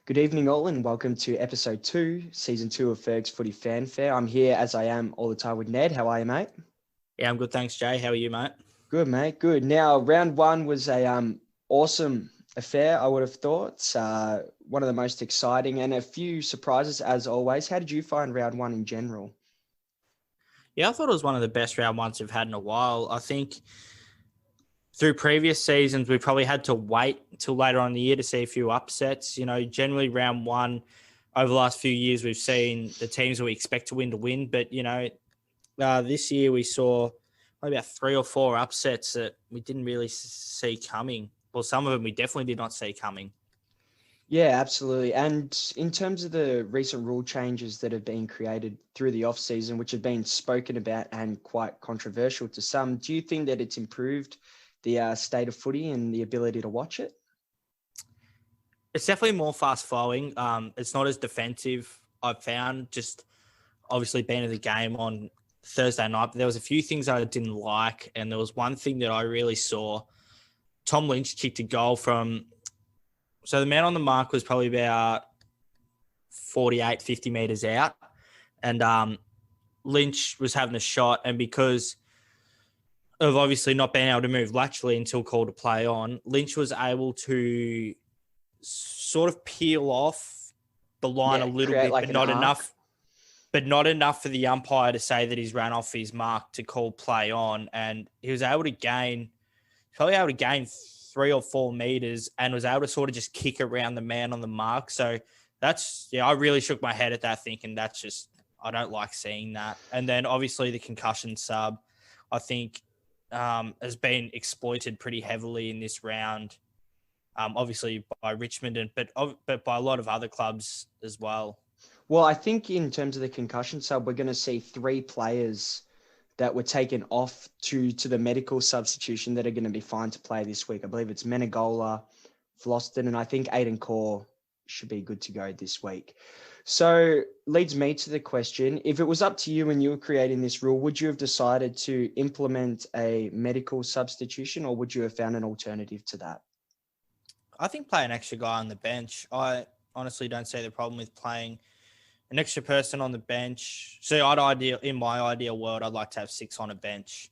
Good evening, all, and welcome to episode 2, season 2 of Fergus Footy Fanfare. I'm here as I am all the time with Ned. How are you, mate? Yeah, I'm good. Thanks, Jay. How are you, mate? Good, mate. Good. Now, round one was a awesome affair, I would have thought. One of the most exciting and a few surprises, as always. How did you find round one in general? Yeah, I thought it was one of the best round ones we've had in a while. I think through previous seasons, we probably had to wait until later on in the year to see a few upsets. Generally round one over the last few years, we've seen the teams that we expect to win. But, this year we saw maybe about 3 or 4 upsets that we didn't really see coming. Well, some of them we definitely did not see coming. Yeah, absolutely. And in terms of the recent rule changes that have been created through the off season, which have been spoken about and quite controversial to some, do you think that it's improved the state of footy and the ability to watch it? It's definitely more fast flowing. It's not as defensive, I've found, just obviously being at the game on Thursday night. But there was a few things I didn't like, and there was one thing that I really saw. Tom Lynch kicked a goal from... So the man on the mark was probably about 48, 50 metres out, and Lynch was having a shot, and because of obviously not being able to move laterally until called to play on, Lynch was able to sort of peel off the line a little create bit, like but an not arc. enough. But not enough for the umpire to say that he's ran off his mark to call play on. And he was able to gain 3 or 4 meters and was able to sort of just kick around the man on the mark. So I really shook my head at that, thinking I don't like seeing that. And then obviously the concussion sub, I think, has been exploited pretty heavily in this round. Obviously by Richmond, but by a lot of other clubs as well. Well, I think in terms of the concussion sub, we're going to see 3 players that were taken off to the medical substitution that are going to be fine to play this week. I believe it's Menegola, Floston, and I think Aiden Core should be good to go this week. So leads me to the question, if it was up to you when you were creating this rule, would you have decided to implement a medical substitution, or would you have found an alternative to that? I think play an extra guy on the bench. I honestly don't see the problem with playing an extra person on the bench. So in my ideal world, I'd like to have 6 on a bench.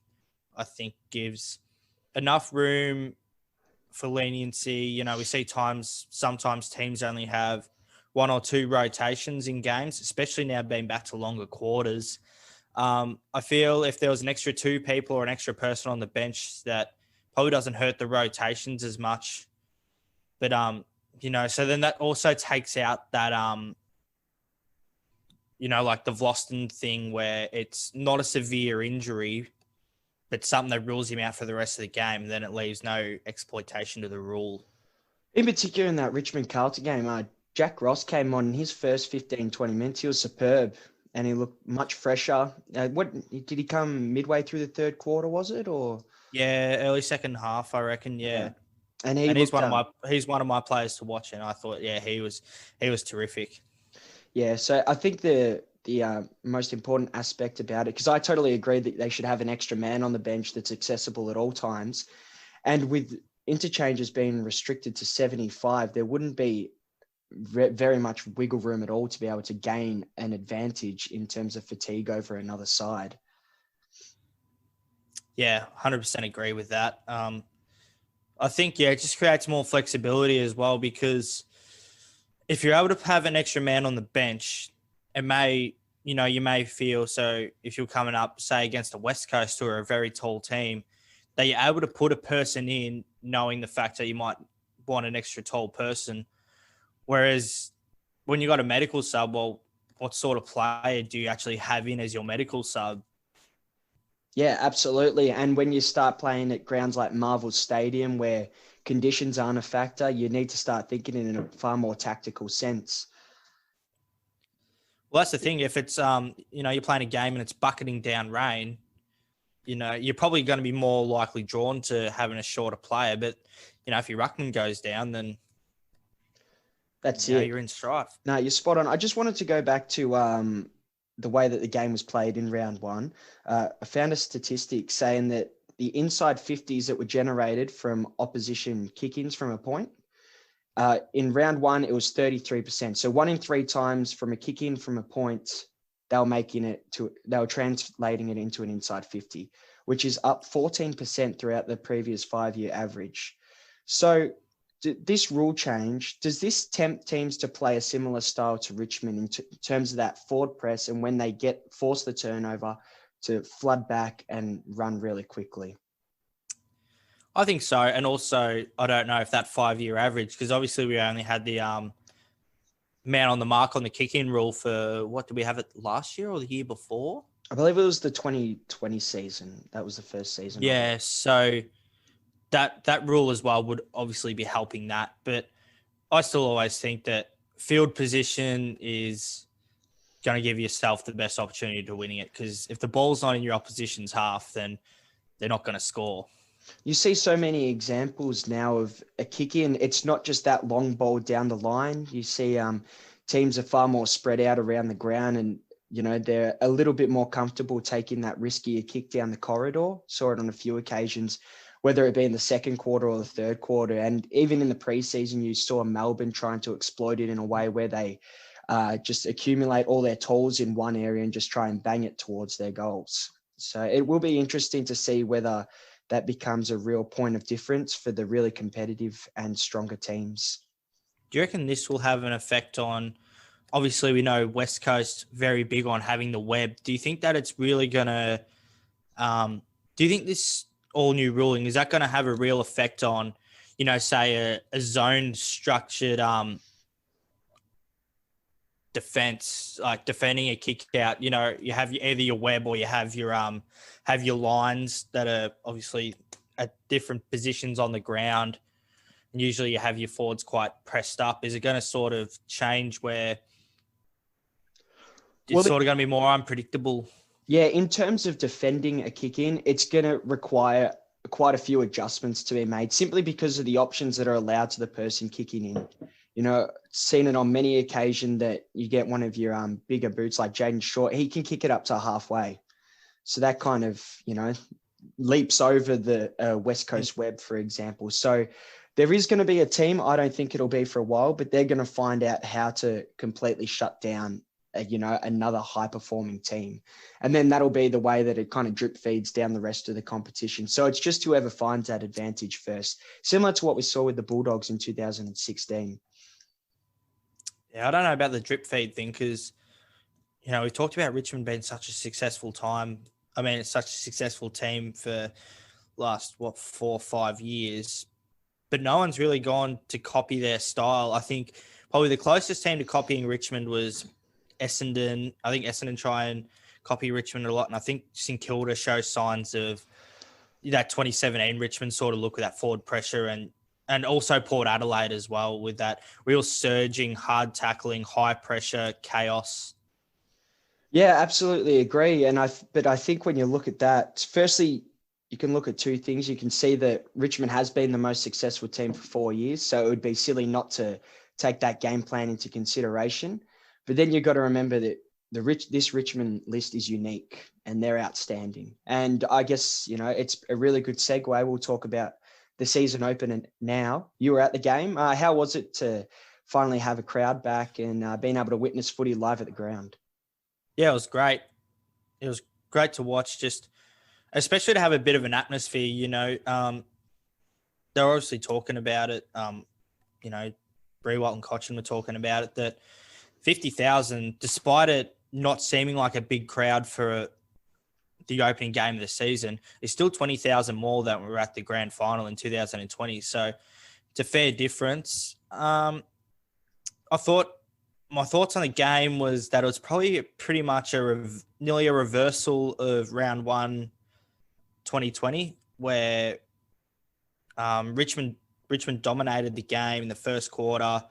I think gives enough room for leniency. We see sometimes teams only have 1 or 2 rotations in games, especially now being back to longer quarters. I feel if there was an extra 2 people or an extra person on the bench, that probably doesn't hurt the rotations as much. But, so then that also takes out that, like the Vlosten thing where it's not a severe injury, but something that rules him out for the rest of the game. Then it leaves no exploitation to the rule. In particular, in that Richmond-Carlton game, Jack Ross came on in his first 15, 20 minutes. He was superb and he looked much fresher. What did he come midway through the third quarter, was it? Or yeah, early second half, I reckon. Yeah. And he's one of my players to watch, and I thought, he was terrific. Yeah, so I think the most important aspect about it, because I totally agree that they should have an extra man on the bench that's accessible at all times. And with interchanges being restricted to 75, there wouldn't be very much wiggle room at all to be able to gain an advantage in terms of fatigue over another side. Yeah, 100% agree with that. I think, it just creates more flexibility as well, because if you're able to have an extra man on the bench, it may, you may feel, so if you're coming up, say, against a West Coast who are a very tall team, that you're able to put a person in knowing the fact that you might want an extra tall person. Whereas when you got a medical sub, well, what sort of player do you actually have in as your medical sub? Yeah, absolutely. And when you start playing at grounds like Marvel Stadium, where conditions aren't a factor, you need to start thinking in a far more tactical sense. Well, that's the thing. If it's, you're playing a game and it's bucketing down rain, you're probably going to be more likely drawn to having a shorter player. But, if your ruckman goes down, then that's it. You're in strife. No, you're spot on. I just wanted to go back to the way that the game was played in round one. I found a statistic saying that the inside 50s that were generated from opposition kick-ins from a point, In round one, it was 33%. So 1 in 3 times from a kick in from a point, they were translating it into an inside 50, which is up 14% throughout the previous 5-year average. So this rule change, does this tempt teams to play a similar style to Richmond in terms of that forward press, and when they force the turnover to flood back and run really quickly? I think so. And also, I don't know if that 5-year average, because obviously we only had the man on the mark on the kick-in rule for, what did we have it last year or the year before? I believe it was the 2020 season. That was the first season. Yeah, so that rule as well would obviously be helping that. But I still always think that field position is going to give yourself the best opportunity to winning it, because if the ball's not in your opposition's half, then they're not going to score. You see so many examples now of a kick in. It's not just that long ball down the line. You see teams are far more spread out around the ground, and they're a little bit more comfortable taking that riskier kick down the corridor. Saw it on a few occasions, whether it be in the second quarter or the third quarter. And even in the preseason, you saw Melbourne trying to exploit it in a way where they just accumulate all their tools in one area and just try and bang it towards their goals. So it will be interesting to see whether that becomes a real point of difference for the really competitive and stronger teams. Do you reckon this will have an effect on, obviously we know West Coast very big on having the web. Do you think that it's really going to, do you think this all new ruling, is that going to have a real effect on, say a zone structured defense, like defending a kick out? You have either your web or you have your lines that are obviously at different positions on the ground. And usually you have your forwards quite pressed up. Is it going to sort of change where it's sort of going to be more unpredictable? Yeah, in terms of defending a kick in, it's going to require quite a few adjustments to be made, simply because of the options that are allowed to the person kicking in. Seen it on many occasions that you get one of your bigger boots like Jaden Short, he can kick it up to halfway. So that kind of, leaps over the West Coast web, for example. So there is going to be a team, I don't think it'll be for a while, but they're going to find out how to completely shut down, another high-performing team. And then that'll be the way that it kind of drip feeds down the rest of the competition. So it's just whoever finds that advantage first, similar to what we saw with the Bulldogs in 2016. Yeah, I don't know about the drip feed thing, because, we talked about Richmond being such a successful it's such a successful team for last, 4 or 5 years, but no one's really gone to copy their style. I think probably the closest team to copying Richmond was Essendon. I think Essendon try and copy Richmond a lot, and I think St Kilda shows signs of that 2017 Richmond sort of look with that forward pressure, and also Port Adelaide as well, with that real surging, hard tackling, high pressure, chaos. Yeah, absolutely agree. But I think when you look at that, firstly, you can look at two things. You can see that Richmond has been the most successful team for 4 years, so it would be silly not to take that game plan into consideration. But then you've got to remember that this Richmond list is unique and they're outstanding. And I guess, it's a really good segue. We'll talk about the season opener now. You were at the game. How was it to finally have a crowd back and being able to witness footy live at the ground? Yeah, it was great. It was great to watch, just especially to have a bit of an atmosphere. They're obviously talking about it. Brewalt and Cochin were talking about it, that 50,000, despite it not seeming like a big crowd for the opening game of the season, is still 20,000 more than we were at the grand final in 2020. So it's a fair difference. My thoughts on the game was that it was probably pretty much nearly a reversal of round 1 2020, where Richmond dominated the game in the first quarter.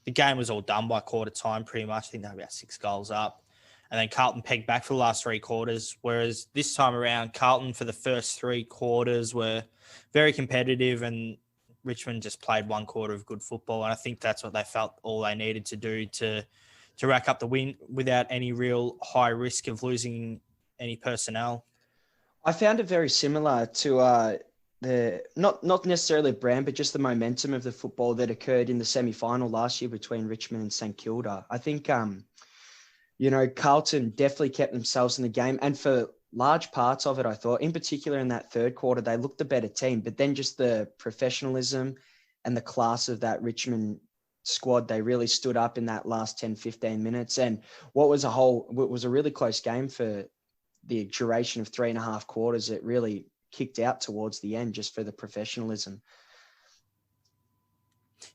The game was all done by quarter time pretty much. I think they were about 6 goals up. And then Carlton pegged back for the last 3 quarters, whereas this time around, Carlton for the first 3 quarters were very competitive, and Richmond just played 1 quarter of good football. And I think that's what they felt all they needed to do to rack up the win without any real high risk of losing any personnel. I found it very similar to not necessarily brand, but just the momentum of the football that occurred in the semi-final last year between Richmond and St Kilda. I think, Carlton definitely kept themselves in the game. And for large parts of it, I thought, in particular in that third quarter, they looked the better team. But then just the professionalism and the class of that Richmond squad, they really stood up in that last 10, 15 minutes. And what was a really close game for the duration of 3.5 quarters. It really kicked out towards the end just for the professionalism.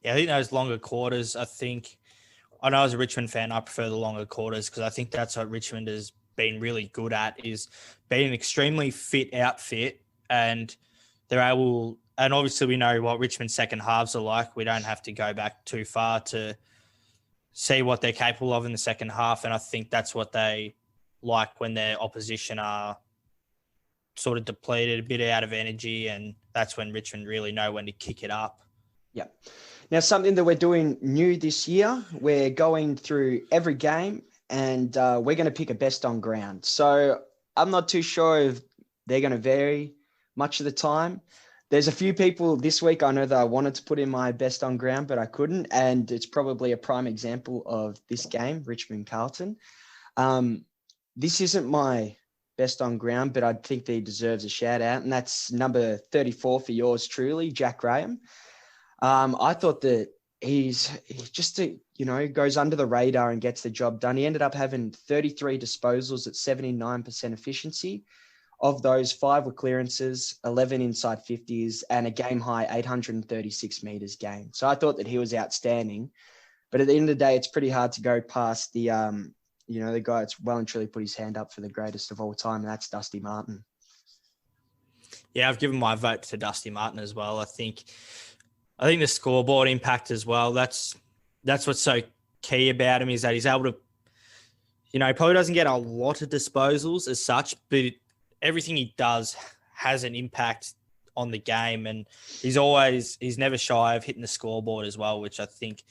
Yeah, I think those longer quarters, I know as a Richmond fan, I prefer the longer quarters because I think that's what Richmond has been really good at, is being an extremely fit outfit, and they're able, and obviously we know what Richmond's second halves are like. We don't have to go back too far to see what they're capable of in the second half. And I think that's what they like when their opposition are sort of depleted, a bit out of energy, and that's when Richmond really know when to kick it up. Yeah. Now, something that we're doing new this year, we're going through every game and we're going to pick a best on ground. So I'm not too sure if they're going to vary much of the time. There's a few people this week I know that I wanted to put in my best on ground, but I couldn't. And it's probably a prime example of this game, Richmond Carlton. This isn't my best on ground, but I think that he deserves a shout out. And that's number 34 for yours truly, Jack Graham. I thought that he's just, goes under the radar and gets the job done. He ended up having 33 disposals at 79% efficiency. Of those, 5 were clearances, 11 inside 50s, and a game high 836 meters gained. So I thought that he was outstanding. But at the end of the day, it's pretty hard to go past the guy that's well and truly put his hand up for the greatest of all time, and that's Dusty Martin. Yeah, I've given my vote to Dusty Martin as well. I think the scoreboard impact as well, that's what's so key about him, is that he's able to, he probably doesn't get a lot of disposals as such, but everything he does has an impact on the game, and he's never shy of hitting the scoreboard as well, which I think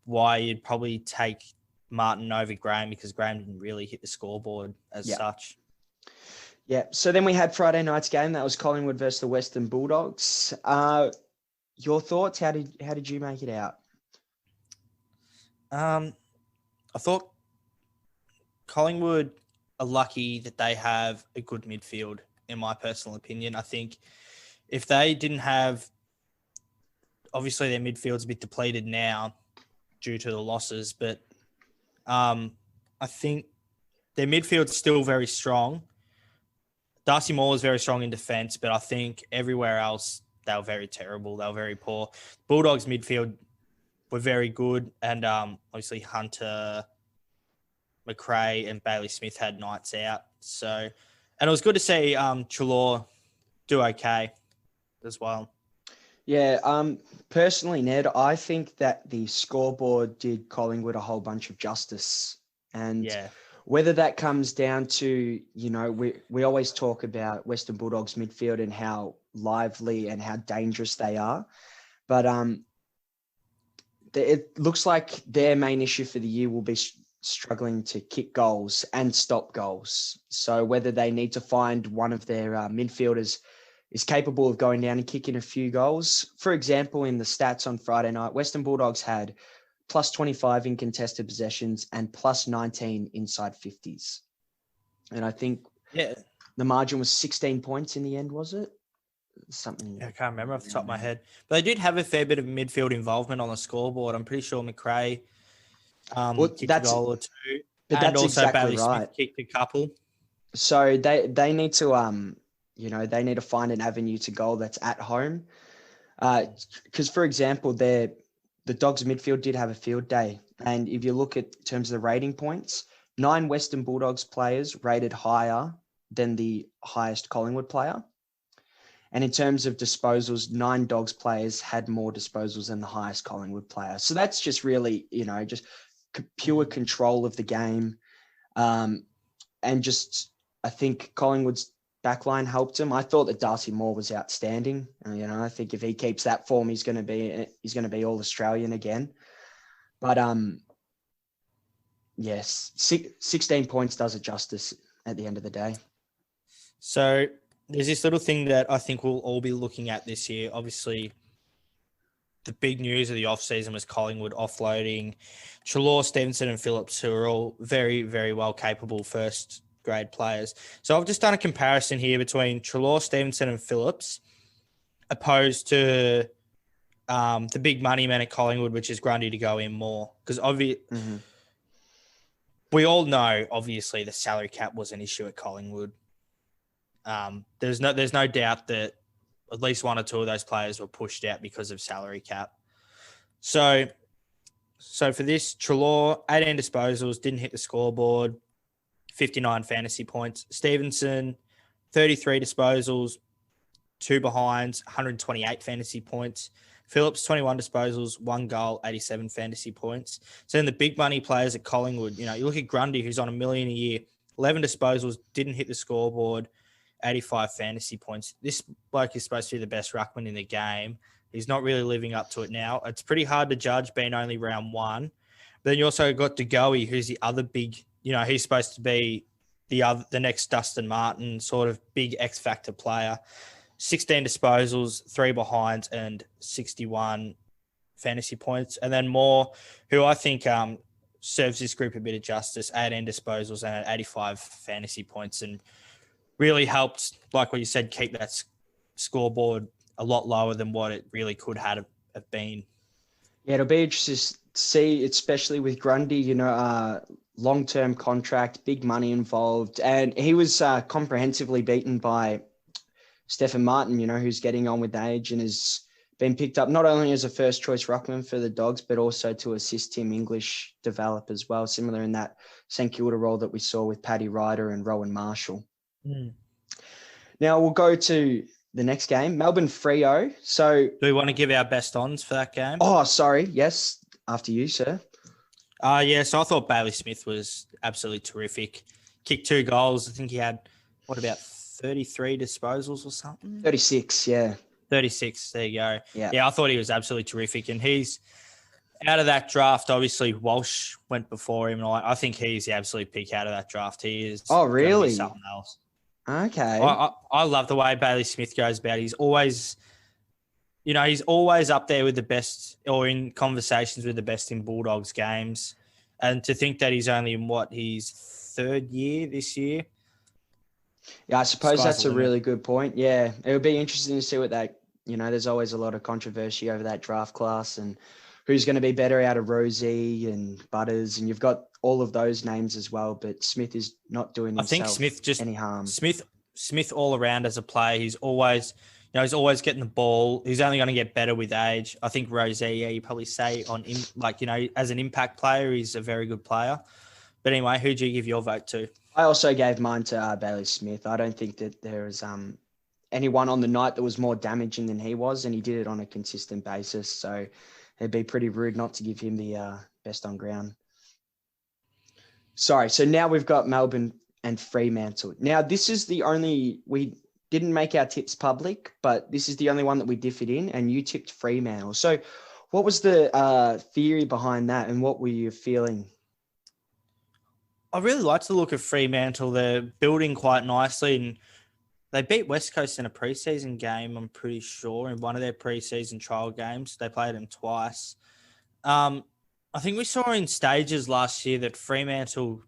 why you'd probably take Martin over Graham, because Graham didn't really hit the scoreboard as such. Yeah. So then we had Friday night's game. That was Collingwood versus the Western Bulldogs. Your thoughts? How did you make it out? I thought Collingwood are lucky that they have a good midfield, in my personal opinion. I think if they didn't have, obviously their midfield's a bit depleted now due to the losses, but I think their midfield's still very strong. Darcy Moore was very strong in defence, but I think everywhere else they were very terrible. They were very poor. Bulldogs midfield were very good, and obviously Hunter, McRae, and Bailey Smith had nights out. So, and it was good to see Treloar do okay as well. Yeah, personally, Ned, I think that the scoreboard did Collingwood a whole bunch of justice. And whether that comes down to, we always talk about Western Bulldogs midfield and how lively and how dangerous they are. But it looks like their main issue for the year will be struggling to kick goals and stop goals. So whether they need to find one of their midfielders is capable of going down and kicking a few goals. For example, in the stats on Friday night, Western Bulldogs had plus 25 in contested possessions and plus 19 inside 50s. And I think the margin was 16 points in the end, was it? Something. I can't remember off the top of my head. But they did have a fair bit of midfield involvement on the scoreboard. I'm pretty sure McRae kicked a goal or two. But and that's also exactly Bailey right. Smith kicked a couple. So they need to they need to find an avenue to goal that's at home. Because, for example, the Dogs midfield did have a field day. And if you look at in terms of the rating points, 9 Western Bulldogs players rated higher than the highest Collingwood player. And in terms of disposals, 9 Dogs players had more disposals than the highest Collingwood player. So that's just really, just pure control of the game. And just, I think Collingwood's backline helped him. I thought that Darcy Moore was outstanding. I think if he keeps that form, he's going to be all Australian again. But yes, 16 points does it justice at the end of the day. So there's this little thing that I think we'll all be looking at this year. Obviously, the big news of the offseason was Collingwood offloading Treloar, Stevenson and Phillips, who are all very, very well capable first-grade players. So I've just done a comparison here between Treloar, Stevenson and Phillips opposed to the big money man at Collingwood, which is Grundy to go in more. Because we all know, obviously, the salary cap was an issue at Collingwood. There's no doubt that at least one or two of those players were pushed out because of salary cap. So for this, Treloar, 18 disposals, didn't hit the scoreboard, 59 fantasy points. Stevenson, 33 disposals, 2 behinds, 128 fantasy points. Phillips, 21 disposals, 1 goal, 87 fantasy points. So then the big money players at Collingwood, you look at Grundy, who's on $1 million a year, 11 disposals, didn't hit the scoreboard, 85 fantasy points. This bloke is supposed to be the best ruckman in the game. He's not really living up to it now. It's pretty hard to judge being only round 1. But then you also got DeGoey, who's the other big, he's supposed to be the next Dustin Martin sort of big X factor player. 16 disposals, 3 behinds, and 61 fantasy points. And then Moore, who I think serves this group a bit of justice, 18 disposals and 85 fantasy points, and really helped, like what you said, keep that scoreboard a lot lower than what it really could have been. Yeah, it'll be interesting to see, especially with Grundy, long-term contract, big money involved. And he was comprehensively beaten by Stephen Martin, who's getting on with age and has been picked up not only as a first-choice ruckman for the Dogs, but also to assist Tim English develop as well, similar in that St Kilda role that we saw with Paddy Ryder and Rowan Marshall. Now we'll go to the next game, Melbourne Freo. So, do we want to give our best ons for that game? Oh, sorry. Yes. After you, sir. So I thought Bailey Smith was absolutely terrific. Kicked 2 goals. I think he had, about 33 disposals or something? 36, yeah. 36, there you go. Yeah, I thought he was absolutely terrific. And he's out of that draft. Obviously, Walsh went before him. And I think he's the absolute pick out of that draft. He is. Oh, really? Something else. Okay. I love the way Bailey Smith goes about. He's always, he's always up there with the best, or in conversations with the best in Bulldogs games. And to think that he's only in his 3rd year this year. Yeah, I suppose that's a really good point. Yeah, it would be interesting to see what that, there's always a lot of controversy over that draft class and who's going to be better out of Rosie and Butters. And you've got all of those names as well, but Smith is not doing himself any harm. Smith all around as a player, he's always, he's always getting the ball. He's only going to get better with age. I think Rosie, you probably say as an impact player, he's a very good player. But anyway, who do you give your vote to? I also gave mine to Bailey Smith. I don't think that there is anyone on the night that was more damaging than he was, and he did it on a consistent basis. So it'd be pretty rude not to give him the best on ground. Sorry. So now we've got Melbourne and Fremantle. Now, this is the only – we didn't make our tips public, but this is the only one that we differed in, and you tipped Fremantle. So what was the theory behind that, and what were you feeling? I really liked the look of Fremantle. They're building quite nicely, and they beat West Coast in a preseason game, I'm pretty sure, in one of their preseason trial games. They played them twice. I think we saw in stages last year that Fremantle,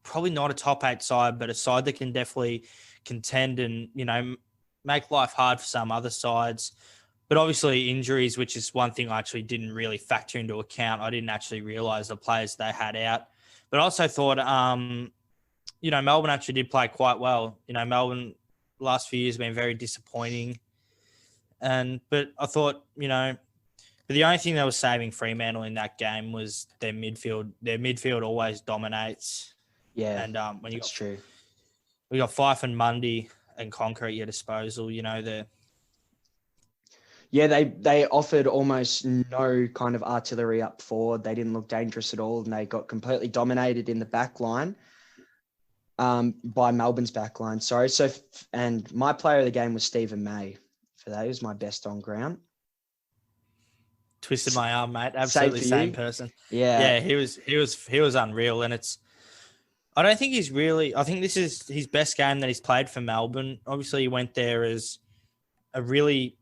probably not a top 8 side, but a side that can definitely contend and, make life hard for some other sides. But obviously injuries, which is one thing I actually didn't really factor into account. I didn't actually realise the players they had out. But I also thought, Melbourne actually did play quite well. Melbourne last few years have been very disappointing. But I thought, but the only thing that was saving Fremantle in that game was their midfield. Their midfield always dominates. Yeah, and when that's true. We got Fife and Mundy and Conker at your disposal. Yeah, they offered almost no kind of artillery up forward. They didn't look dangerous at all, and they got completely dominated in the back line by Melbourne's back line. Sorry. So, and my player of the game was Stephen May. For that, he was my best on ground. Twisted my arm, mate. Absolutely same person. Yeah, he was unreal, and I don't think he's really. I think this is his best game that he's played for Melbourne. Obviously, he went there as a really,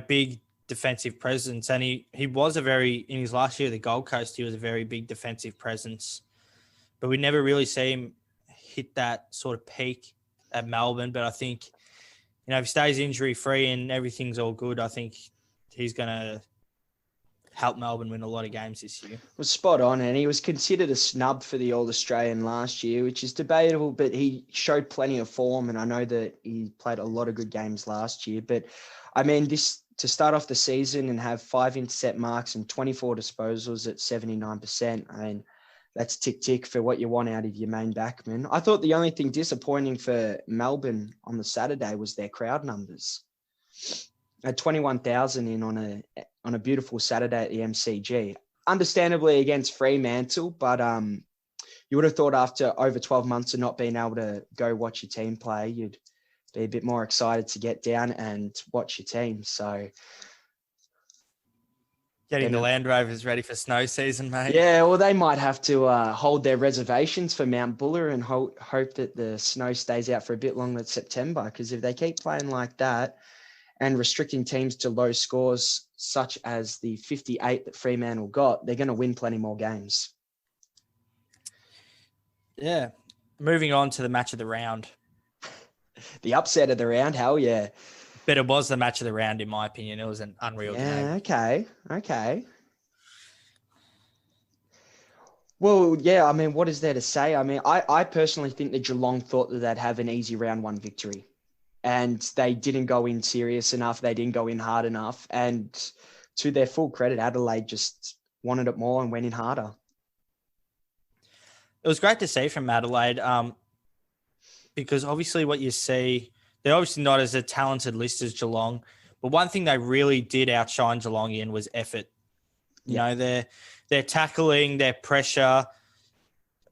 big defensive presence, and he was in his last year at the Gold Coast, he was a very big defensive presence, but we never really see him hit that sort of peak at Melbourne. But I think, if he stays injury free and everything's all good, I think he's going to help Melbourne win a lot of games this year. Was spot on, and he was considered a snub for the All-Australian last year, which is debatable, but he showed plenty of form, and I know that he played a lot of good games last year. But, I mean, this to start off the season and have 5 intercept marks and 24 disposals at 79%, I mean, that's tick for what you want out of your main backman. I thought the only thing disappointing for Melbourne on the Saturday was their crowd numbers. At 21,000 in on a beautiful Saturday at the MCG. Understandably against Fremantle, but you would have thought after over 12 months of not being able to go watch your team play, you'd be a bit more excited to get down and watch your team. So getting the Land Rovers ready for snow season, mate. Yeah, well, they might have to hold their reservations for Mount Buller and hope that the snow stays out for a bit longer than September, because if they keep playing like that and restricting teams to low scores such as the 58 that Fremantle got, they're going to win plenty more games. Yeah. Moving on to the match of the round. The upset of the round, hell yeah. But it was the match of the round, in my opinion. It was an unreal game. Okay. Well, yeah, I mean, what is there to say? I mean, I personally think that Geelong thought that they'd have an easy round 1 victory. And they didn't go in serious enough. They didn't go in hard enough. And to their full credit, Adelaide just wanted it more and went in harder. It was great to see from Adelaide because obviously what you see, they're obviously not as a talented list as Geelong. But one thing they really did outshine Geelong in was effort. You know, their tackling, their pressure.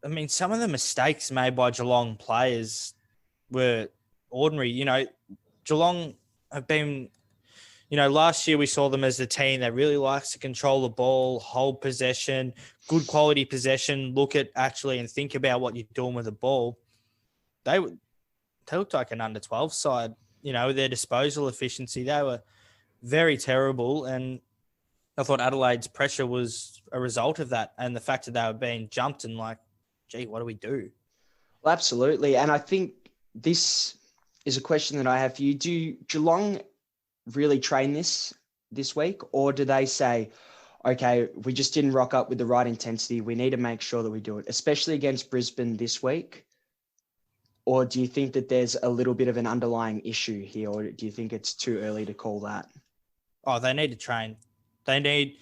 I mean, some of the mistakes made by Geelong players were ordinary. Geelong have been, last year we saw them as a team that really likes to control the ball, hold possession, good quality possession, look at actually and think about what you're doing with the ball. They looked like an under 12 side, their disposal efficiency. They were very terrible. And I thought Adelaide's pressure was a result of that. And the fact that they were being jumped and like, gee, what do we do? Well, absolutely. And I think this is a question that I have for you. Do Geelong really train this week, or do they say, okay, we just didn't rock up with the right intensity, we need to make sure that we do it, especially against Brisbane this week? Or do you think that there's a little bit of an underlying issue here, or do you think it's too early to call that? Oh, they need to train. They need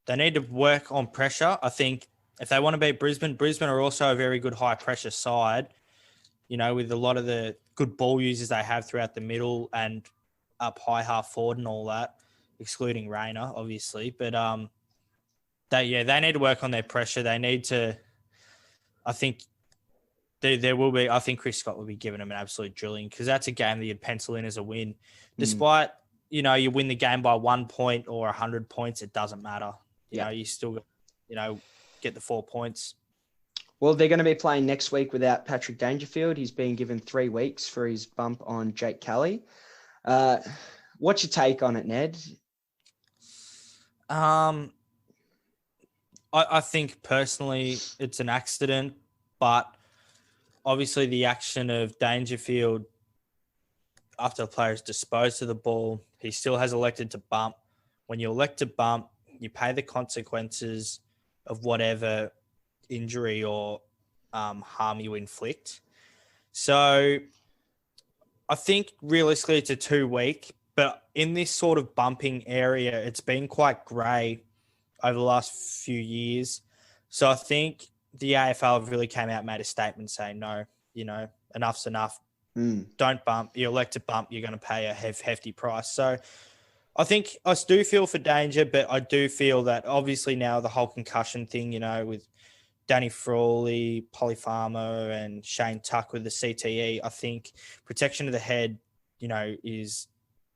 to work on pressure. I think if they want to beat Brisbane are also a very good high pressure side, with a lot of the good ball users they have throughout the middle and up high half forward and all that, excluding Rayner, obviously. But they need to work on their pressure. They need to, I think there will be, I think Chris Scott will be giving them an absolute drilling, because that's a game that you'd pencil in as a win. Despite, you win the game by 1 point or 100 points, it doesn't matter. You still, get the 4 points. Well, they're going to be playing next week without Patrick Dangerfield. He's been given 3 weeks for his bump on Jake Kelly. What's your take on it, Ned? I think personally it's an accident, but obviously the action of Dangerfield after the player is disposed of the ball, he still has elected to bump. When you elect to bump, you pay the consequences of whatever injury or harm you inflict. So I think realistically it's a 2 week, but in this sort of bumping area, it's been quite grey over the last few years. So I think the AFL really came out and made a statement saying, no, enough's enough. Don't bump. You elect to bump, you're going to pay a hefty price. So I think I do feel for Danger, but I do feel that obviously now the whole concussion thing, with Danny Frawley, Polyfarmer, and Shane Tuck with the CTE, I think protection of the head, is,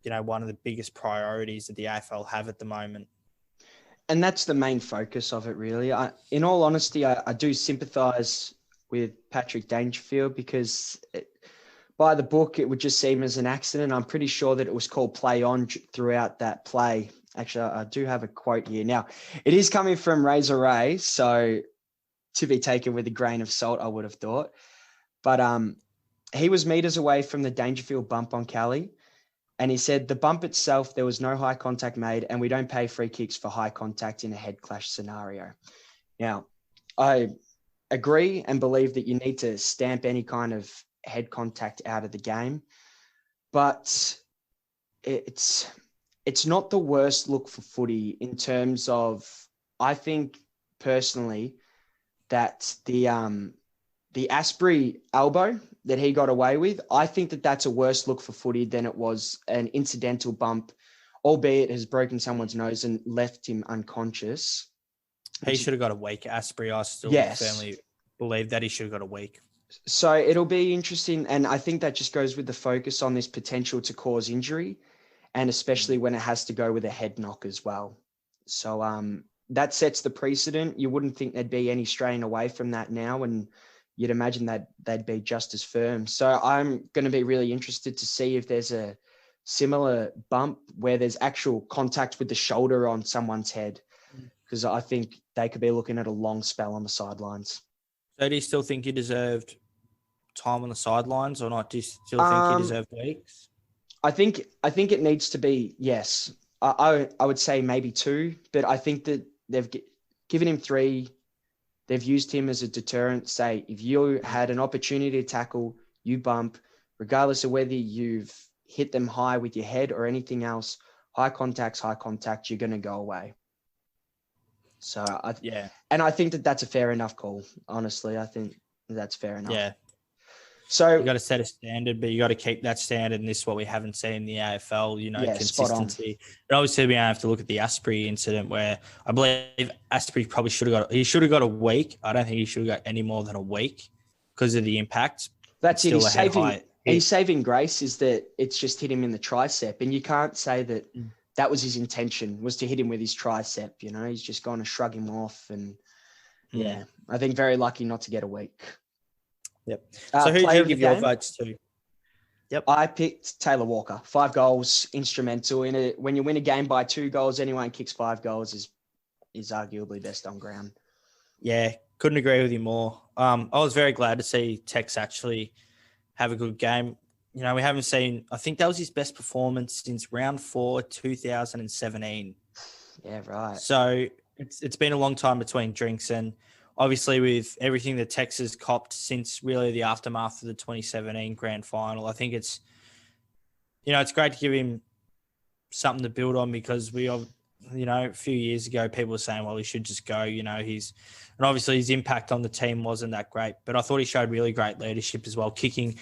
one of the biggest priorities that the AFL have at the moment. and that's the main focus of it, really. In all honesty, I do sympathise with Patrick Dangerfield because by the book, it would just seem as an accident. I'm pretty sure that it was called play on throughout that play. Actually, I do have a quote here. Now, it is coming from Razor Ray, so to be taken with a grain of salt, I would have thought. But he was meters away from the Dangerfield bump on Kelly. And he said, the bump itself, there was no high contact made, and we don't pay free kicks for high contact in a head clash scenario. Now, I agree and believe that you need to stamp any kind of head contact out of the game. But it's not the worst look for footy in terms of, I think personally, that the Asprey elbow that he got away with, I think that that's a worse look for footy than it was an incidental bump, albeit has broken someone's nose and left him unconscious. He should have got a week. Asprey, I still firmly believe that he should have got a week. So it'll be interesting. And I think that just goes with the focus on this potential to cause injury, and especially when it has to go with a head knock as well. So that sets the precedent. You wouldn't think there'd be any straying away from that now, and you'd imagine that they'd be just as firm. So I'm going to be really interested to see if there's a similar bump where there's actual contact with the shoulder on someone's head, because I think they could be looking at a long spell on the sidelines. So do you still think he deserved time on the sidelines, or not? Do you still think he deserved weeks? I think it needs to be, yes. I would say maybe 2, but I think that they've given him 3. They've used him as a deterrent. Say, if you had an opportunity to tackle, you bump, regardless of whether you've hit them high with your head or anything else, high contact, you're going to go away. So, and I think that that's a fair enough call. Honestly, I think that's fair enough. Yeah. So you got to set a standard, but you got to keep that standard. And this is what we haven't seen in the AFL, consistency. But obviously we have to look at the Asprey incident where I believe Asprey probably should have got a week. I don't think he should have got any more than a week because of the impact. That's it. His saving grace is that it's just hit him in the tricep, and you can't say that that was his intention, was to hit him with his tricep. He's just going to shrug him off. And I think very lucky not to get a week. Yep. So who did you give your votes to? Yep. I picked Taylor Walker. 5 goals, instrumental in it. When you win a game by 2 goals, anyone kicks 5 goals is arguably best on ground. Yeah, couldn't agree with you more. I was very glad to see Tex actually have a good game. We haven't seen, I think that was his best performance since round 4, 2017. Yeah, right. So it's been a long time between drinks, and obviously with everything that Texas copped since really the aftermath of the 2017 grand final, I think it's great to give him something to build on, because a few years ago, people were saying, well, he should just go, and obviously his impact on the team wasn't that great, but I thought he showed really great leadership as well, kicking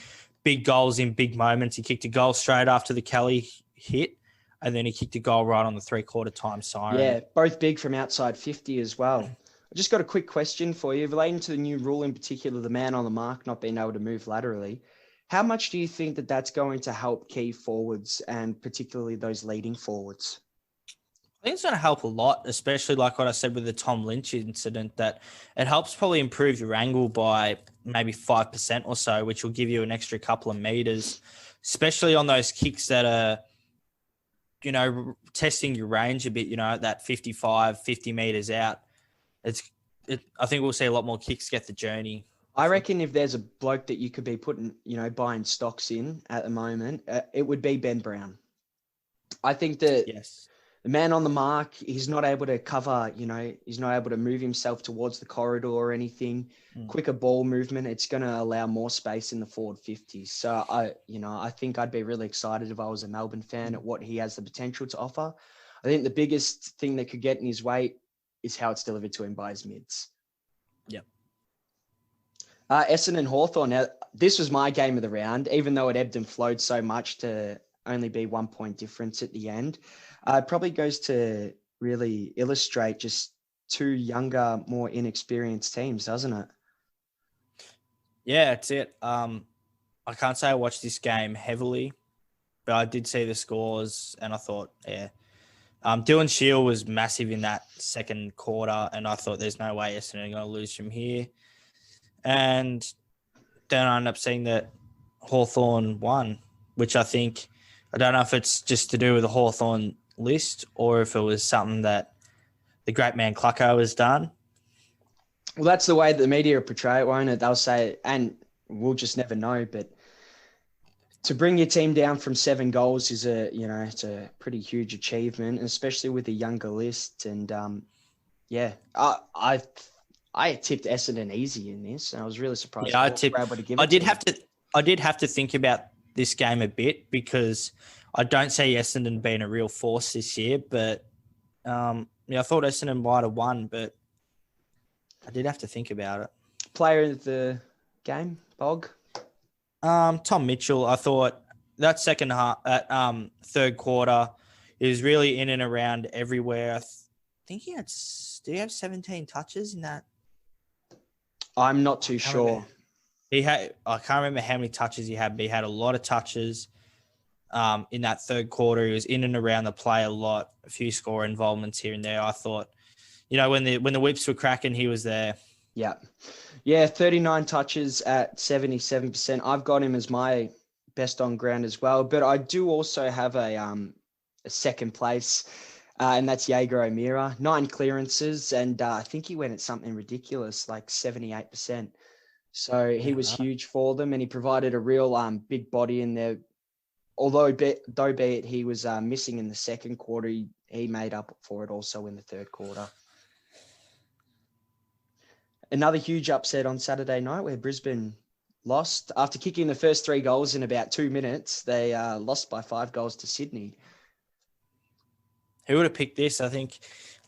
big goals in big moments. He kicked a goal straight after the Kelly hit, and then he kicked a goal right on the 3/4 time siren. Yeah, both big from outside 50 as well. I just got a quick question for you relating to the new rule, in particular, the man on the mark not being able to move laterally. How much do you think that that's going to help key forwards, and particularly those leading forwards? I think it's going to help a lot, especially like what I said with the Tom Lynch incident, that it helps probably improve your angle by maybe 5% or so, which will give you an extra couple of meters, especially on those kicks that are, testing your range a bit, at that 55, 50 meters out. I think we'll see a lot more kicks get the journey. I reckon if there's a bloke that you could be putting, buying stocks in at the moment, it would be Ben Brown. I think that the man on the mark, he's not able to cover, he's not able to move himself towards the corridor or anything. Quicker ball movement, it's going to allow more space in the forward 50s. So I think I'd be really excited if I was a Melbourne fan at what he has the potential to offer. I think the biggest thing that could get in his way is how it's delivered to him by his mids. Yep. Essendon Hawthorn. Now, this was my game of the round, even though it ebbed and flowed so much to only be 1 point difference at the end. It probably goes to really illustrate just 2 younger, more inexperienced teams, doesn't it? Yeah, that's it. I can't say I watched this game heavily, but I did see the scores, and I thought, Dylan Shield was massive in that second quarter, and I thought there's no way Essendon are going to lose from here. And then I ended up seeing that Hawthorn won, which I don't know if it's just to do with the Hawthorn list or if it was something that the great man Clucko has done. Well, that's the way the media portray it, won't it? They'll say, and we'll just never know, but to bring your team down from 7 goals is it's a pretty huge achievement, especially with a younger list. And I tipped Essendon easy in this, and I was really surprised. Yeah, I did have to think about this game a bit because I don't see Essendon being a real force this year, but I thought Essendon might have won, but I did have to think about it. Player of the game, Bog? Tom Mitchell. I thought that third quarter, he was really in and around everywhere. I think did he have 17 touches in that? I'm not too sure. I can't remember how many touches he had, but he had a lot of touches in that third quarter. He was in and around the play a lot, a few score involvements here and there. I thought, when the whips were cracking, he was there. Yeah, 39 touches at 77%. I've got him as my best on ground as well, but I do also have a second place, and that's Jaeger O'Meara. 9 clearances, and I think he went at something ridiculous, like 78%. So he was huge for them, and he provided a real big body in there. Although be it he was missing in the second quarter, he made up for it also in the third quarter. Another huge upset on Saturday night where Brisbane lost. After kicking the first 3 goals in about 2 minutes, they lost by 5 goals to Sydney. Who would have picked this? I think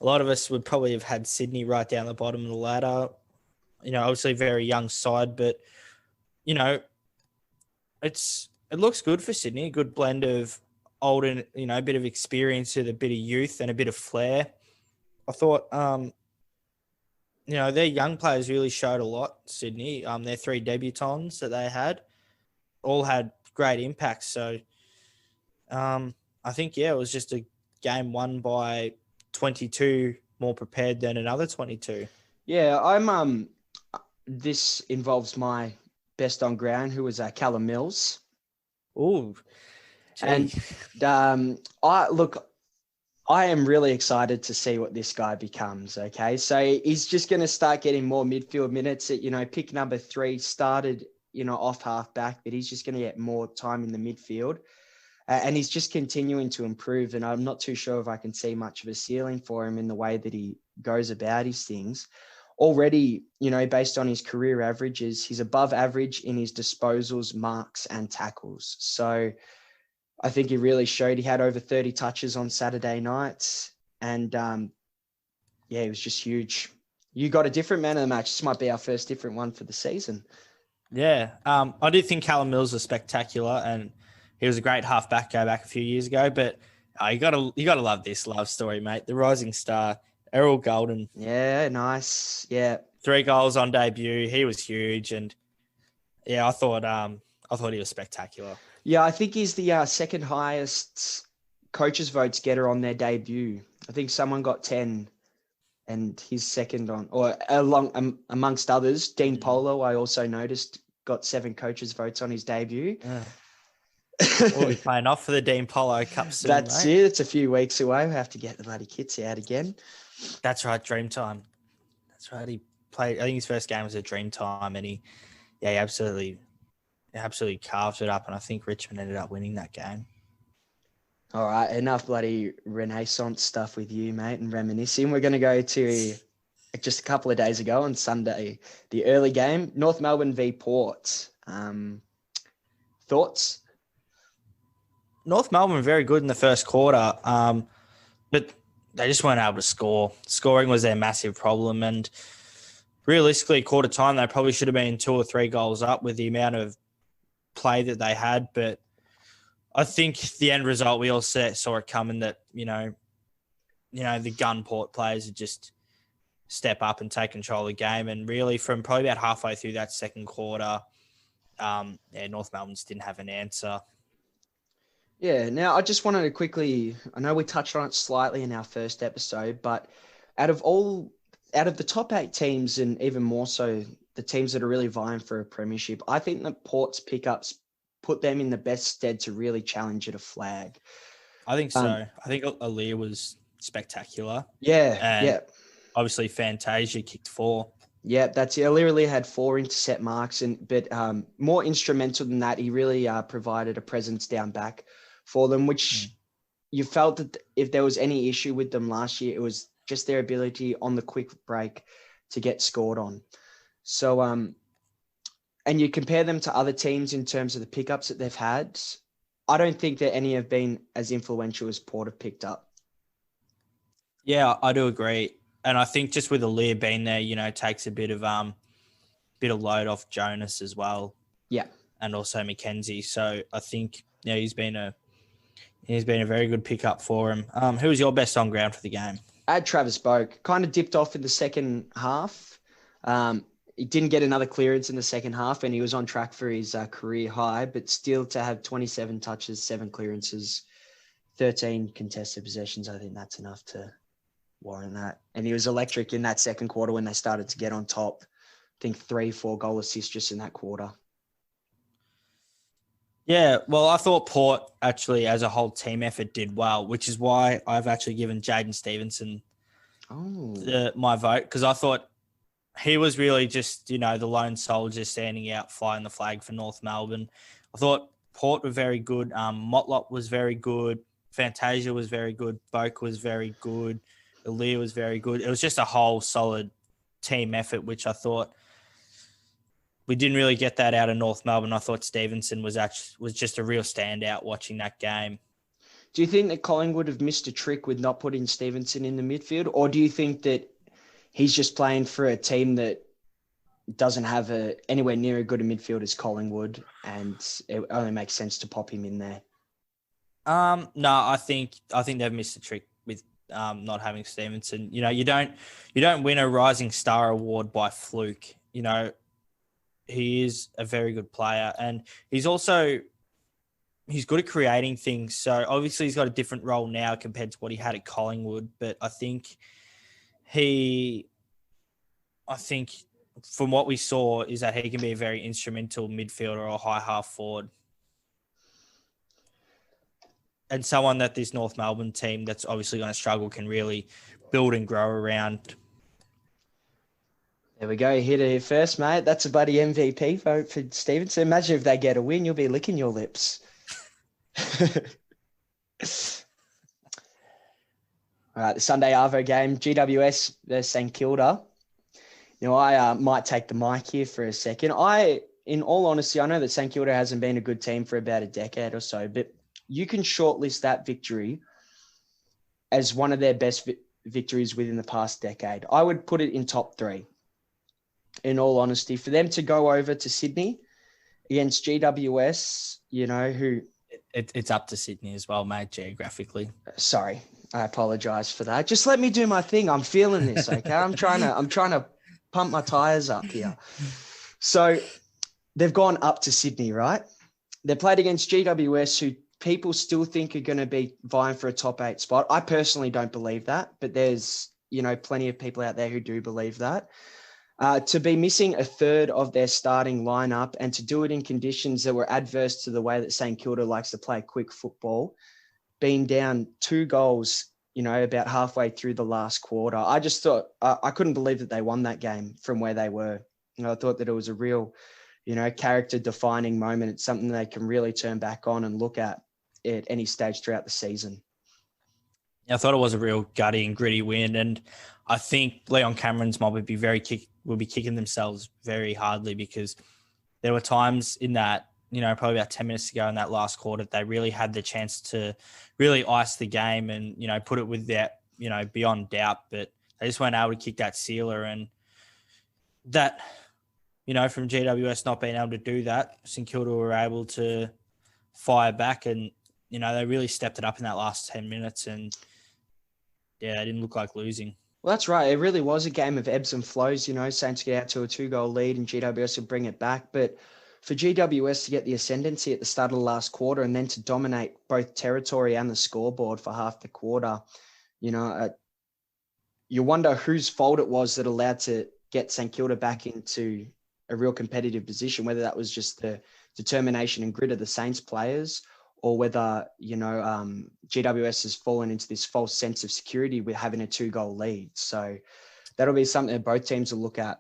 a lot of us would probably have had Sydney right down the bottom of the ladder. Obviously a very young side, but, it looks good for Sydney. A good blend of old and, a bit of experience with a bit of youth and a bit of flair. I thought, their young players really showed a lot, Sydney. Their 3 debutants that they had all had great impacts. So I think, it was just a game won by 22 more prepared than another 22. Yeah, I'm this involves my best on ground, who was Callum Mills. Oh, and I am really excited to see what this guy becomes, okay? So he's just going to start getting more midfield minutes. At, pick number 3 started, off half back, but he's just going to get more time in the midfield. And he's just continuing to improve. And I'm not too sure if I can see much of a ceiling for him in the way that he goes about his things. Already, based on his career averages, he's above average in his disposals, marks, and tackles. So I think he really showed. He had over 30 touches on Saturday night. And, he was just huge. You got a different man of the match. This might be our first different one for the season. Yeah. I do think Callum Mills was spectacular, and he was a great halfback back a few years ago. But you gotta love this love story, mate. The rising star, Errol Golden. Yeah, nice. Yeah. 3 goals on debut. He was huge. And, I thought he was spectacular. Yeah, I think he's the second highest coaches' votes getter on their debut. I think someone got 10, and he's second on, or amongst others. Dean Polo, I also noticed, got 7 coaches' votes on his debut. Yeah. We'll be playing off for the Dean Polo Cup soon, That's mate. it. It's a few weeks away. We have to get the bloody kits out again. That's right, Dreamtime. That's right. He played. I think his first game was at Dreamtime, and he absolutely carved it up. And I think Richmond ended up winning that game. All right, enough bloody Renaissance stuff with you, mate, and reminiscing. We're going to go to just a couple of days ago on Sunday, the early game, North Melbourne v Port. Thoughts? North Melbourne very good in the first quarter, but they just weren't able to score. Scoring was their massive problem, and realistically, quarter time, they probably should have been 2 or 3 goals up with the amount of play that they had. But I think the end result, we all saw it coming that, the Gunport players would just step up and take control of the game. And really, from probably about halfway through that second quarter, North Melbourne just didn't have an answer. Yeah. Now, I just wanted to quickly, I know we touched on it slightly in our first episode, but out of all, out of the top 8 teams and even more so the teams that are really vying for a premiership, I think that Port's pickups put them in the best stead to really challenge at a flag. I think so. I think Aaliyah was spectacular. Yeah. And Yeah. obviously Fantasia kicked 4. Yeah, that's it. Literally had 4 intercept marks, but more instrumental than that, he really provided a presence down back for them, which you felt that if there was any issue with them last year, it was just their ability on the quick break to get scored on. So, and you compare them to other teams in terms of the pickups that they've had, I don't think that any have been as influential as Port have picked up. Yeah, I do agree. And I think just with Aaliyah being there, takes a bit of load off Jonas as well. Yeah. And also Mackenzie. So I think he's been a very good pickup for him. Who was your best on ground for the game? I had Travis Boak. Kind of dipped off in the second half. He didn't get another clearance in the second half, and he was on track for his career high, but still to have 27 touches, 7 clearances, 13 contested possessions, I think that's enough to warrant that. And he was electric in that second quarter when they started to get on top. I think 3-4 goal assists just in that quarter. Yeah, well, I thought Port actually, as a whole team effort, did well, which is why I've actually given Jaden Stevenson my vote, because I thought he was really just, the lone soldier standing out, flying the flag for North Melbourne. I thought Port were very good. Motlop was very good. Fantasia was very good. Boak was very good. Aaliyah was very good. It was just a whole solid team effort, which I thought we didn't really get that out of North Melbourne. I thought Stevenson was just a real standout watching that game. Do you think that Collingwood have missed a trick with not putting Stevenson in the midfield, or do you think that he's just playing for a team that doesn't have anywhere near a good a midfield as Collingwood, and it only makes sense to pop him in there? No, I think they've missed a trick with not having Stevenson. You don't win a Rising Star award by fluke. He is a very good player, and he's good at creating things. So obviously he's got a different role now compared to what he had at Collingwood. But I think from what we saw is that he can be a very instrumental midfielder or high half forward. And someone that this North Melbourne team that's obviously going to struggle can really build and grow around. There we go. Hit it here first, mate. That's a bloody MVP vote for Stevenson. Imagine if they get a win, you'll be licking your lips. All right, the Sunday Arvo game, GWS versus St Kilda. I might take the mic here for a second. In all honesty, I know that St Kilda hasn't been a good team for about a decade or so, but you can shortlist that victory as one of their best victories within the past decade. I would put it in top 3. In all honesty, for them to go over to Sydney against GWS, who... It's up to Sydney as well, mate, geographically. Sorry, I apologize for that. Just let me do my thing. I'm feeling this, okay? I'm trying to pump my tires up here. So they've gone up to Sydney, right? They played against GWS, who people still think are going to be vying for a top 8 spot. I personally don't believe that, but there's, plenty of people out there who do believe that. To be missing a third of their starting lineup and to do it in conditions that were adverse to the way that St Kilda likes to play quick football, being down 2 goals, about halfway through the last quarter. I just thought, I couldn't believe that they won that game from where they were. I thought that it was a real, character defining moment. It's something they can really turn back on and look at any stage throughout the season. I thought it was a real gutty and gritty win. And I think Leon Cameron's mob will be kicking themselves very hardly, because there were times in that, probably about 10 minutes ago in that last quarter, they really had the chance to really ice the game and, put it with that, beyond doubt, but they just weren't able to kick that sealer. And that, from GWS not being able to do that, St Kilda were able to fire back and, they really stepped it up in that last 10 minutes and, yeah, they didn't look like losing. Well, that's right. It really was a game of ebbs and flows. Saints get out to a 2-goal lead and GWS would bring it back. But for GWS to get the ascendancy at the start of the last quarter and then to dominate both territory and the scoreboard for half the quarter, you wonder whose fault it was that allowed to get St Kilda back into a real competitive position, whether that was just the determination and grit of the Saints players or whether, GWS has fallen into this false sense of security with having a 2-goal lead. So that'll be something that both teams will look at.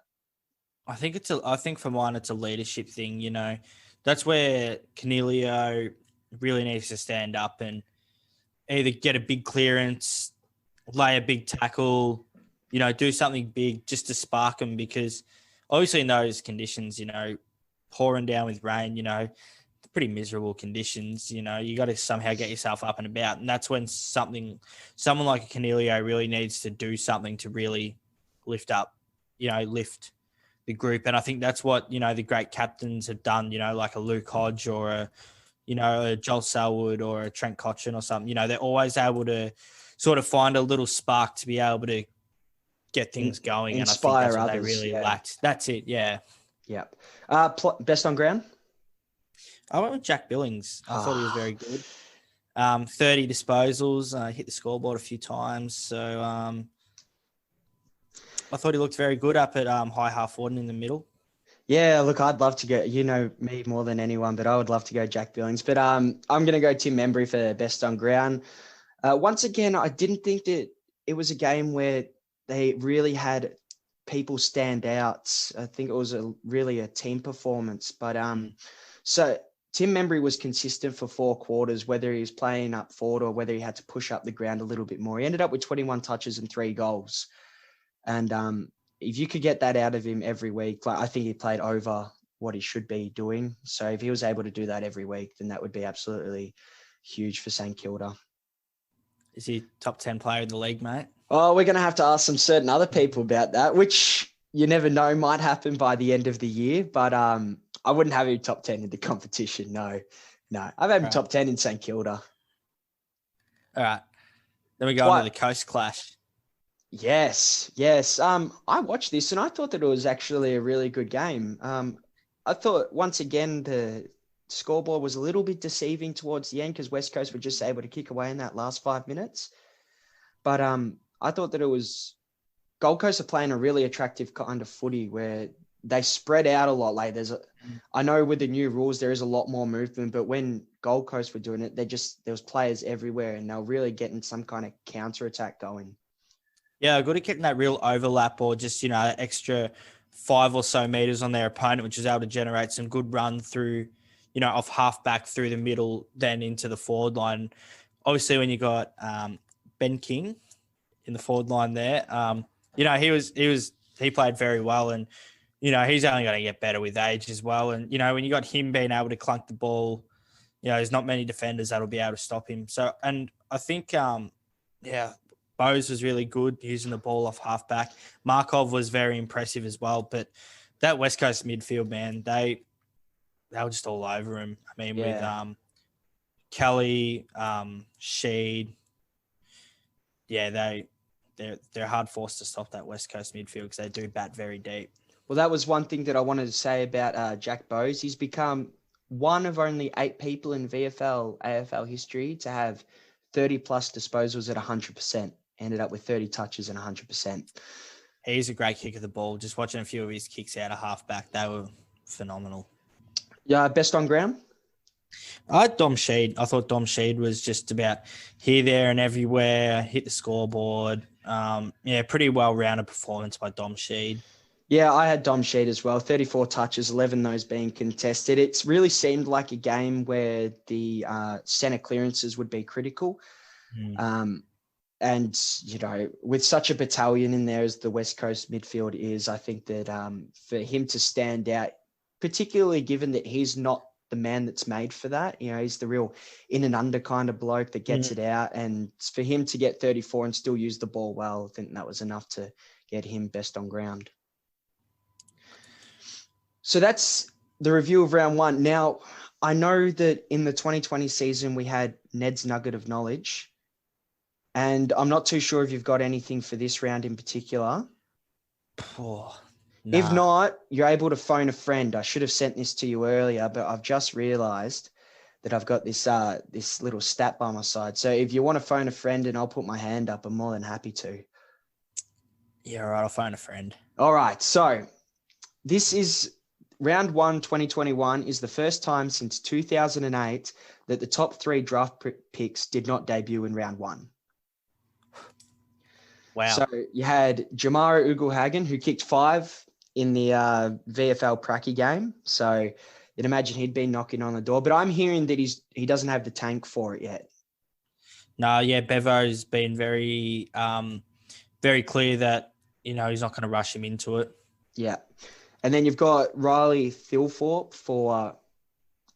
I think for mine, it's a leadership thing. That's where Canelio really needs to stand up and either get a big clearance, lay a big tackle, do something big just to spark them, because obviously in those conditions, pouring down with rain, pretty miserable conditions, you got to somehow get yourself up and about. And that's when someone like a Canelio really needs to do something to really lift the group. And I think that's what, the great captains have done, like a Luke Hodge or a Joel Selwood or a Trent Cotchin or something. They're always able to sort of find a little spark to be able to get things going. Inspire and I think that's what others, they really lacked. That's it, yeah. Yeah. Best on ground? I went with Jack Billings. I thought he was very good. 30 disposals, hit the scoreboard a few times. So I thought he looked very good up at high half forward in the middle. Yeah, look, I'd love to go, me more than anyone, but I would love to go Jack Billings. But I'm going to go Tim Membry for best on ground. Once again, I didn't think that it was a game where they really had people stand out. I think it was really a team performance. But so Tim Membry was consistent for 4 quarters, whether he was playing up forward or whether he had to push up the ground a little bit more. He ended up with 21 touches and 3 goals. And if you could get that out of him every week, I think he played over what he should be doing. So if he was able to do that every week, then that would be absolutely huge for St Kilda. Is he top 10 player in the league, mate? Oh, we're going to have to ask some certain other people about that, which you never know might happen by the end of the year. But I wouldn't have him top 10 in the competition. No. I've had him top 10 in St Kilda. All right. Then we go on to the Coast Clash. Yes. I watched this and I thought that it was actually a really good game. I thought once again the scoreboard was a little bit deceiving towards the end because West Coast were just able to kick away in that last 5 minutes. But I thought that it was Gold Coast are playing a really attractive kind of footy where they spread out a lot. Like I know with the new rules there is a lot more movement, but when Gold Coast were doing it, there was players everywhere and they were really getting some kind of counter attack going. Yeah, good at getting that real overlap or just, extra 5 or so meters on their opponent, which is able to generate some good run through, off half back through the middle, then into the forward line. Obviously, when you got Ben King in the forward line there, he played very well and, he's only going to get better with age as well. And, when you got him being able to clunk the ball, there's not many defenders that'll be able to stop him. So, and I think, Bose was really good using the ball off halfback. Markov was very impressive as well. But that West Coast midfield, man, they were just all over him. I mean, with Kelly, Sheed, they're a hard force to stop that West Coast midfield because they do bat very deep. Well, that was one thing that I wanted to say about Jack Bose. He's become one of only 8 people in VFL, AFL history to have 30-plus disposals at 100%. Ended up with 30 touches and 100%. He's a great kick of the ball. Just watching a few of his kicks out of halfback, they were phenomenal. Yeah, best on ground? I had Dom Sheed. I thought Dom Sheed was just about here, there, and everywhere. Hit the scoreboard. Pretty well-rounded performance by Dom Sheed. Yeah, I had Dom Sheed as well. 34 touches, 11 those being contested. It's really seemed like a game where the centre clearances would be critical. And, with such a battalion in there as the West Coast midfield is, I think that for him to stand out, particularly given that he's not the man that's made for that, he's the real in and under kind of bloke that gets it out. And for him to get 34 and still use the ball well, I think that was enough to get him best on ground. So that's the review of round 1. Now, I know that in the 2020 season, we had Ned's Nugget of Knowledge. And I'm not too sure if you've got anything for this round in particular. Oh. If Nah. not, you're able to phone a friend. I should have sent this to you earlier, but I've just realised that I've got this little stat by my side. So if you want to phone a friend and I'll put my hand up, I'm more than happy to. Yeah, all right. I'll phone a friend. All right. So this is round 1, 2021 is the first time since 2008 that the top 3 draft picks did not debut in round 1. Wow. So you had Jamara Ugle-Hagen, who kicked 5 in the VFL Pracky game. So you'd imagine he'd been knocking on the door. But I'm hearing that he doesn't have the tank for it yet. No, yeah, Bevo's been very, very clear that, he's not going to rush him into it. Yeah. And then you've got Riley Thilthorpe for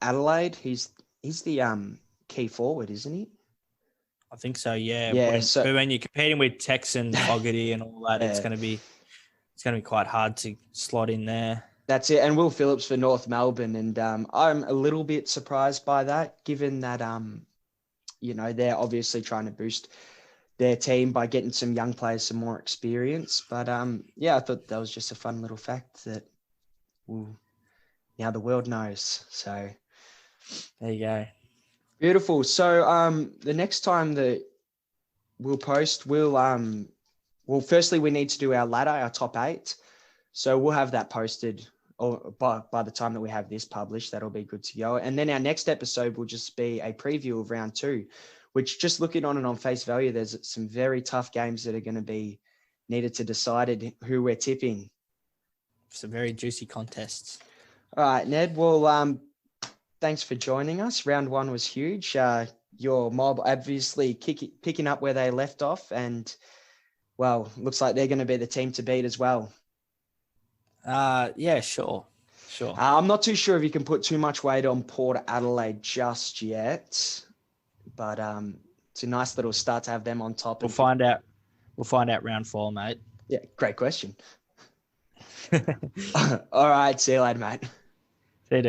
Adelaide. He's the key forward, isn't he? I think so, yeah. Yeah. But when you're competing with Texan, Fogarty and all that, Yeah. it's going to be quite hard to slot in there. That's it. And Will Phillips for North Melbourne. And I'm a little bit surprised by that, given that, they're obviously trying to boost their team by getting some young players some more experience. But, I thought that was just a fun little fact that now the world knows. So there you go. Beautiful. So the next time that we'll post, firstly, we need to do our ladder, our top 8. So we'll have that posted by the time that we have this published. That'll be good to go. And then our next episode will just be a preview of round 2, which, just looking on it on face value, there's some very tough games that are going to be needed to decide who we're tipping. Some very juicy contests. All right, Ned. Well, thanks for joining us. Round 1 was huge. Your mob obviously picking up where they left off, and looks like they're going to be the team to beat as well. Yeah, sure. I'm not too sure if you can put too much weight on Port Adelaide just yet, but it's a nice little start to have them on top. We'll find out. We'll find out round 4, mate. Yeah, great question. All right, see you later, mate.